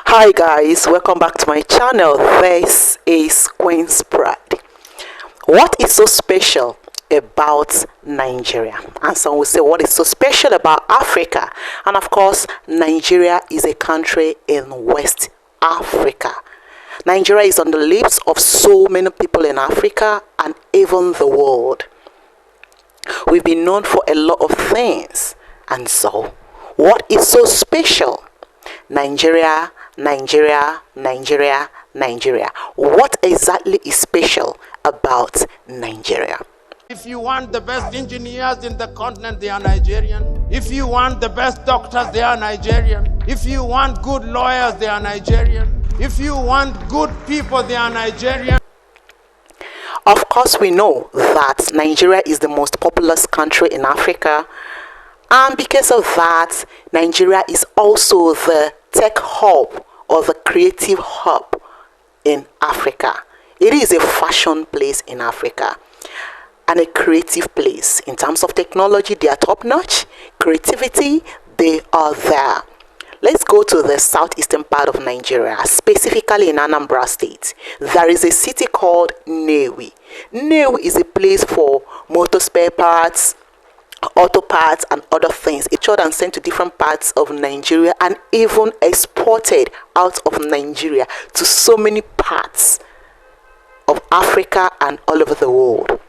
Hi guys, welcome back to my channel. This is Qinspride. What is so special about Nigeria? And some will say, what is so special about Africa? And of course, Nigeria is a country in West Africa. Nigeria is on the lips of so many people in Africa and even the world. We've been known for a lot of things. And so, what is so special? Nigeria. What exactly is special about Nigeria? If you want the best engineers in the continent, they are Nigerian. If you want the best doctors, they are Nigerian. If you want good lawyers, they are Nigerian. If you want good people, they are Nigerian. Of course, we know that Nigeria is the most populous country in Africa. And because of that, Nigeria is also the tech hub or the creative hub in Africa. It is a fashion place in Africa and a creative place. In terms of technology, they are top notch. Creativity, they are there. Let's go to the southeastern part of Nigeria, specifically in Anambra State. There is a city called Nnewi. Nnewi is a place for motor spare parts, auto parts and other things. It's and sent to different parts of Nigeria and even exported out of Nigeria to so many parts of Africa and all over the world.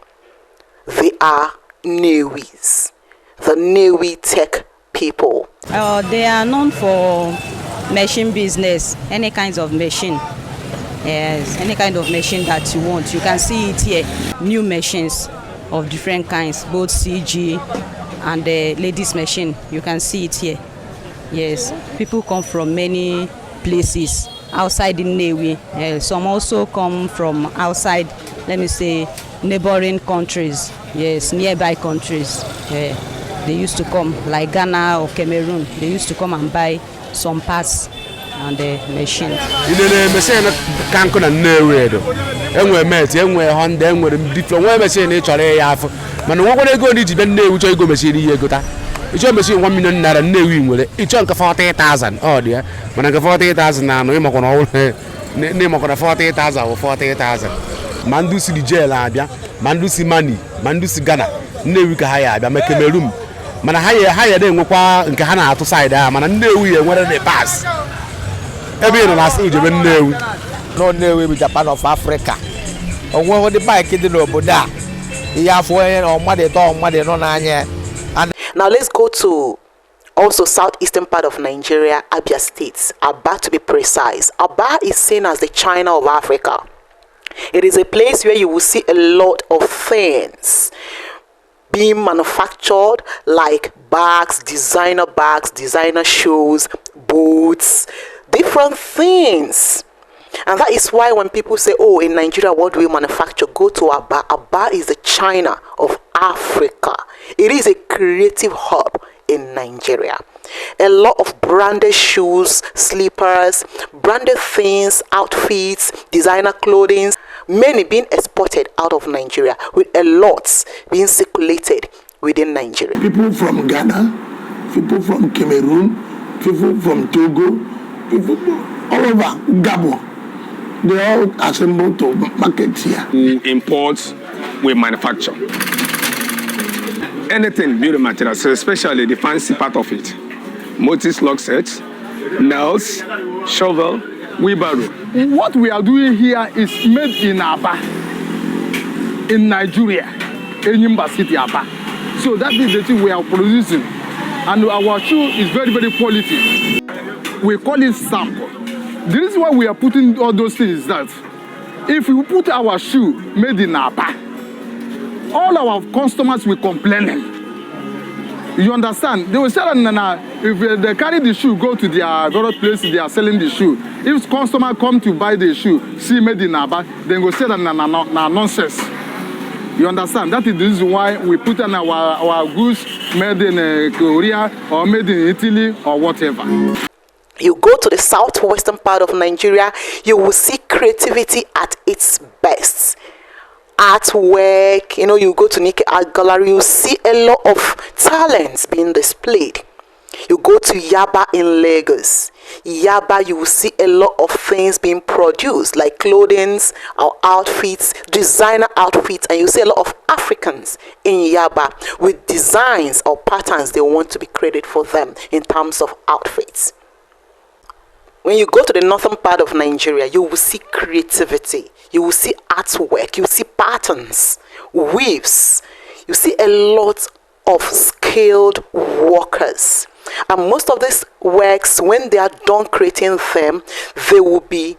They are Nnewis, the Nnewi tech people. They are known for machine business, any kinds of machine. Yes, any kind of machine that you want. You can see it here, new machines of different kinds, both CG and the ladies machine. You can see it here. Yes, people come from many places outside in Nnewi. Some also come from outside, let me say, neighboring countries. Yes, nearby countries. They used to come, like Ghana or Cameroon. They used to come and buy some parts and the machine. The machine can't go nowhere. Enwe mate, enwe Honda, enwe different machine each other have. Man, what would I go to Nnewi which I go machine here go ta? Each machine 1 million naira Nnewi with it. Each chunk of 40,000. Oh dear. Man, I got 40,000 now. No, I'm gonna name of 40,000 or 40,000. Mandu si jail abia, mandu si money, mandu si Ghana. Nnewi ka hire abia make a room. Man, hire them kwa nke hana to side ah. Man, Nnewi where they pass. Every last age of Nnewi. No Nnewi with Japan of Africa. On what the bike in the Roboda. Now let's go to also southeastern part of Nigeria, Abia State, Aba to be precise. Aba is seen as the China of Africa. It is a place where you will see a lot of things being manufactured, like bags, designer shoes, boots, different things. And that is why when people say, oh, in Nigeria, what do we manufacture? Go to Aba. Aba is the China of Africa. It is a creative hub in Nigeria. A lot of branded shoes, slippers, branded things, outfits, designer clothing, many being exported out of Nigeria, with a lot being circulated within Nigeria. People from Ghana, people from Cameroon, people from Togo, people all over Gabon. They all assemble to market here. We import, we manufacture. Anything building materials, so especially the fancy part of it. Multi-slug sets, nails, shovel, wheelbarrow. What we are doing here is made in Aba, in Nigeria, in Nnewi City, Aba. So that is the thing we are producing. And our shoe is very, very quality. We call it sample. The reason why we are putting all those things is that if we put our shoe made in Aba, all our customers will complain. You understand? They will say that if they carry the shoe, go to their various places, they are selling the shoe. If customer come to buy the shoe, see made in Aba, then go say that nonsense. You understand? That is the reason why we put on our goods made in Korea or made in Italy or whatever. You go to the southwestern part of Nigeria, you will see creativity at its best. Artwork, you go to Nikkei Art Gallery, you see a lot of talents being displayed. You go to Yaba in Lagos. Yaba, you will see a lot of things being produced, like clothing or outfits, designer outfits, and you see a lot of Africans in Yaba with designs or patterns they want to be created for them in terms of outfits. When you go to the northern part of Nigeria, you will see creativity, you will see artwork, you will see patterns, weaves, you see a lot of skilled workers. And most of these works, when they are done creating them, they will be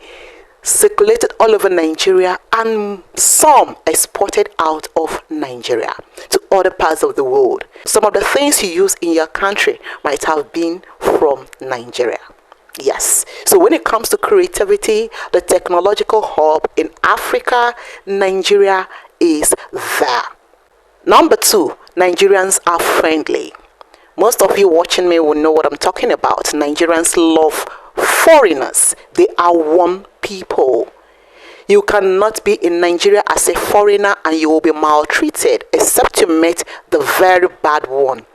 circulated all over Nigeria and some exported out of Nigeria to other parts of the world. Some of the things you use in your country might have been from Nigeria. Yes. So when it comes to creativity, the technological hub in Africa, Nigeria is there. Number 2, Nigerians are friendly. Most of you watching me will know what I'm talking about. Nigerians love foreigners. They are warm people. You cannot be in Nigeria as a foreigner and you will be maltreated except you met the very bad one,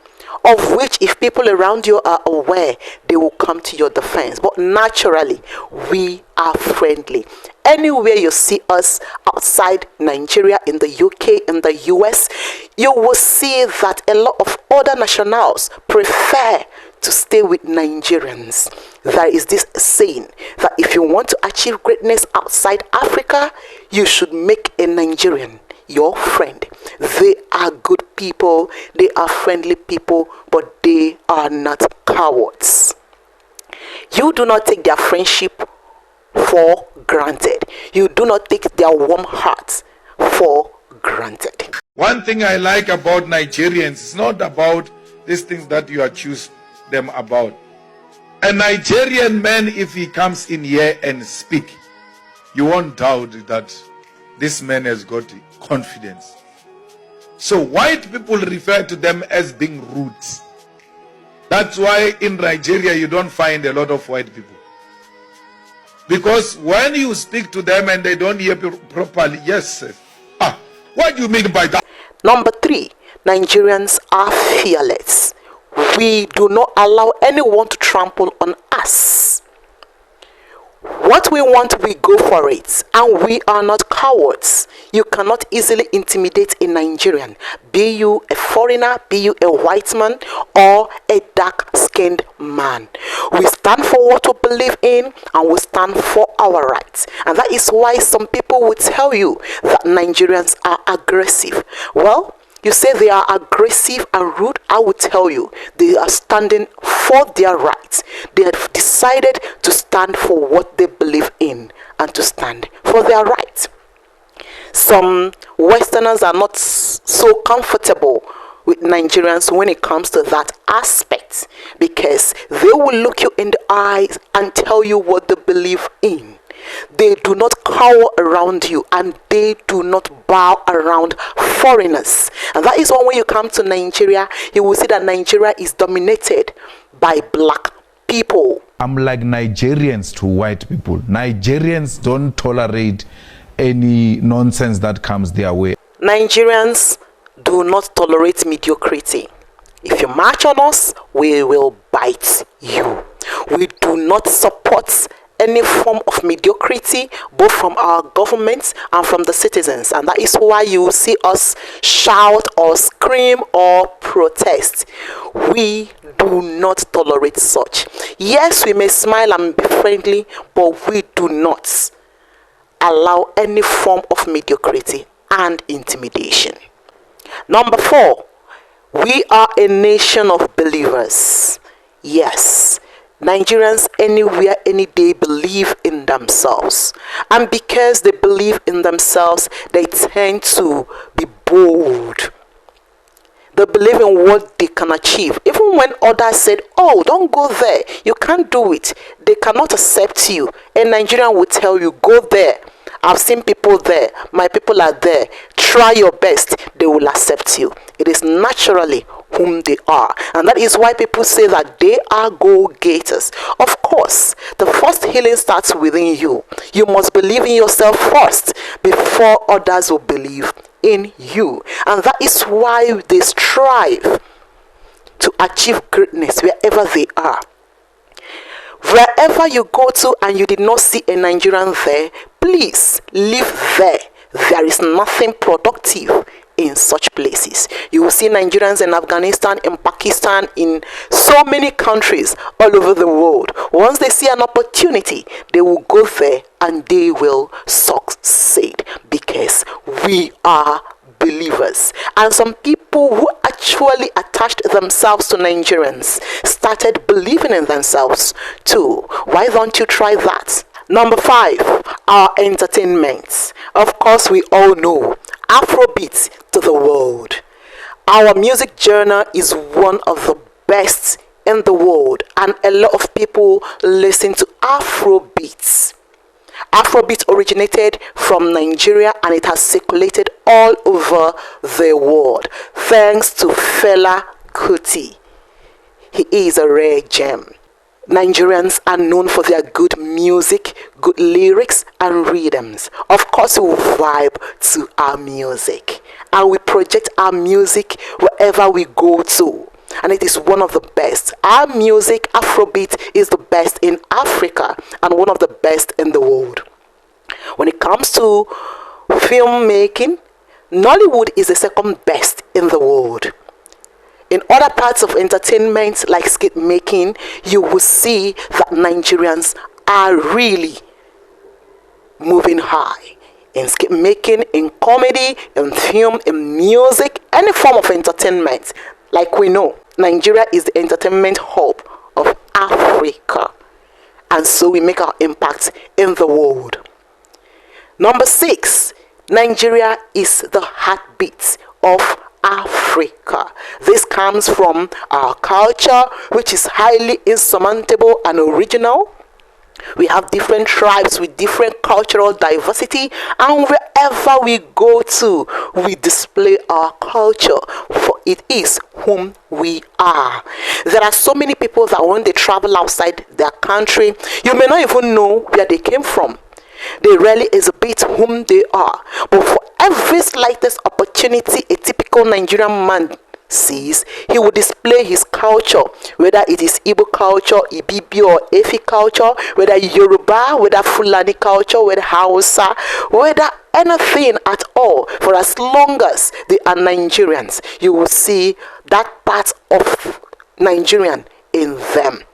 of which if people around you are aware, they will come to your defense. But naturally, we are friendly. Anywhere you see us outside Nigeria, in the UK, in the US, you will see that a lot of other nationals prefer to stay with Nigerians. There is this saying that if you want to achieve greatness outside Africa, you should make a Nigerian your friend. They are good people, they are friendly people, but they are not cowards. You do not take their friendship for granted. You do not take their warm hearts for granted. One thing I like about Nigerians is not about these things that you accuse them about. A Nigerian man, if he comes in here and speak, you won't doubt that this man has got confidence. So white people refer to them as being rude. That's why in Nigeria you don't find a lot of white people. Because when you speak to them and they don't hear properly, yes, what do you mean by that? Number 3, Nigerians are fearless. We do not allow anyone to trample on us. What we want, we go for it, and we are not cowards. You cannot easily intimidate a Nigerian, be you a foreigner, be you a white man or a dark-skinned man. We stand for what we believe in and we stand for our rights. And that is why some people will tell you that Nigerians are aggressive. Well, you say they are aggressive and rude. I will tell you, they are standing for their rights. They have decided to stand for what they believe in and to stand for their rights. Some Westerners are not so comfortable with Nigerians when it comes to that aspect, because they will look you in the eyes and tell you what they believe in. They do not cower around you and they do not bow around foreigners. And that is why when you come to Nigeria, you will see that Nigeria is dominated by black people. I'm like Nigerians to white people. Nigerians don't tolerate any nonsense that comes their way. Nigerians do not tolerate mediocrity. If you march on us, we will bite you. We do not support any form of mediocrity, both from our governments and from the citizens. And that is why you will see us shout or scream or protest. We do not tolerate such. Yes, we may smile and be friendly, but we do not allow any form of mediocrity and intimidation. Number 4, we are a nation of believers. Yes, Nigerians anywhere, any day believe in themselves. And because they believe in themselves, they tend to be bold. They believe in what they can achieve. Even when others said, oh, don't go there, you can't do it, they cannot accept you. A Nigerian will tell you, go there. I've seen people there. My people are there. Try your best. They will accept you. It is naturally whom they are. And that is why people say that they are go-getters. Of course, the first healing starts within you. You must believe in yourself first before others will believe in you. And that is why they strive to achieve greatness wherever they are. Wherever you go to and you did not see a Nigerian there, please leave there. There is nothing productive in such places. You will see Nigerians in Afghanistan, in Pakistan, in so many countries all over the world. Once they see an opportunity, they will go there and they will succeed, because we are believers. And some people who actually attached themselves to Nigerians started believing in themselves too. Why don't you try that? Number 5, our entertainment. Of course, we all know Afrobeat to the world. Our music genre is one of the best in the world, and a lot of people listen to Afrobeats. Afrobeat originated from Nigeria and it has circulated all over the world thanks to Fela Kuti. He is a rare gem. Nigerians are known for their good music, good lyrics and rhythms. Of course, we vibe to our music and we project our music wherever we go to. And it is one of the best. Our music, Afrobeat, is the best in Africa and one of the best in the world. When it comes to filmmaking, Nollywood is the second best in the world. In other parts of entertainment like skit making, you will see that Nigerians are really moving high. In skit making, in comedy, in film, in music, any form of entertainment. Like we know, Nigeria is the entertainment hub of Africa. And so we make our impact in the world. Number 6, Nigeria is the heartbeat of Africa. This comes from our culture, which is highly insurmountable and original. We have different tribes with different cultural diversity, and wherever we go to, we display our culture, for it is whom we are. There are so many people that when they travel outside their country, you may not even know where they came from. They rarely exhibit whom they are, but for every slightest opportunity a typical Nigerian man sees, he will display his culture, whether it is Igbo culture, Ibibi or Efi culture, whether Yoruba, whether Fulani culture, whether Hausa, whether anything at all. For as long as they are Nigerians, you will see that part of Nigerian in them.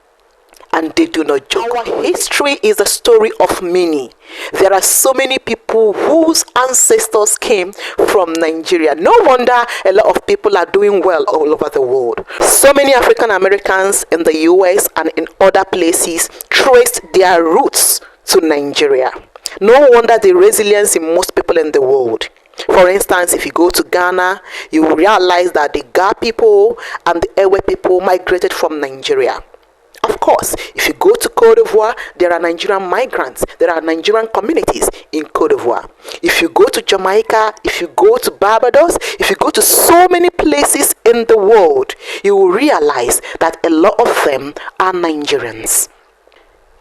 And they do not joke. Our history is a story of many. There are so many people whose ancestors came from Nigeria. No wonder a lot of people are doing well all over the world. So many African Americans in the US and in other places traced their roots to Nigeria. No wonder the resilience in most people in the world. For instance, if you go to Ghana, you will realize that the Ga people and the Ewe people migrated from Nigeria. Of course, if you go to Cote d'Ivoire, there are Nigerian migrants. There are Nigerian communities in Cote d'Ivoire. If you go to Jamaica, if you go to Barbados, if you go to so many places in the world, you will realize that a lot of them are Nigerians.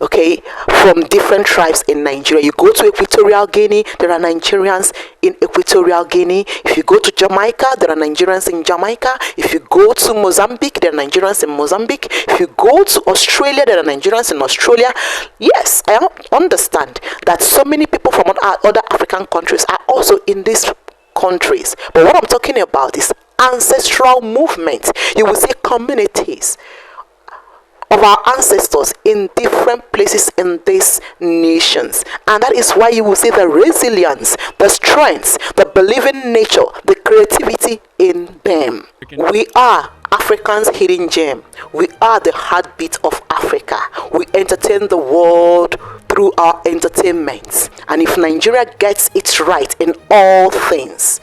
Okay, from different tribes in Nigeria. You go to Equatorial Guinea, there are Nigerians in Equatorial Guinea. If you go to Jamaica, there are Nigerians in Jamaica. If you go to Mozambique, there are Nigerians in Mozambique. If you go to Australia, there are Nigerians in Australia. Yes, I understand that so many people from other African countries are also in these countries. But what I'm talking about is ancestral movement. You will see communities of our ancestors in different places in these nations, and that is why you will see the resilience, the strength, the believing nature, the creativity in them. We are Africa's hidden gem. We are the heartbeat of Africa. We entertain the world through our entertainment, and if Nigeria gets it right in all things,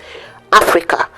Africa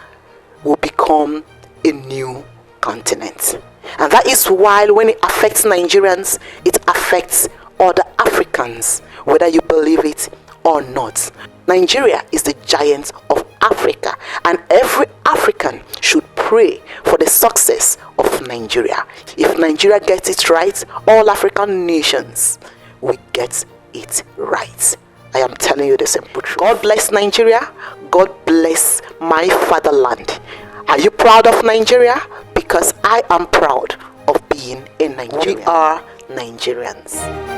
will become a new continent. And that is why when it affects Nigerians, it affects other Africans, whether you believe it or not. Nigeria is the giant of Africa, and every African should pray for the success of Nigeria. If Nigeria gets it right, all African nations will get it right. I am telling you the simple truth. God bless Nigeria. God bless my fatherland. Are you proud of Nigeria? because I am proud of being a Nigerian. We are Nigerians.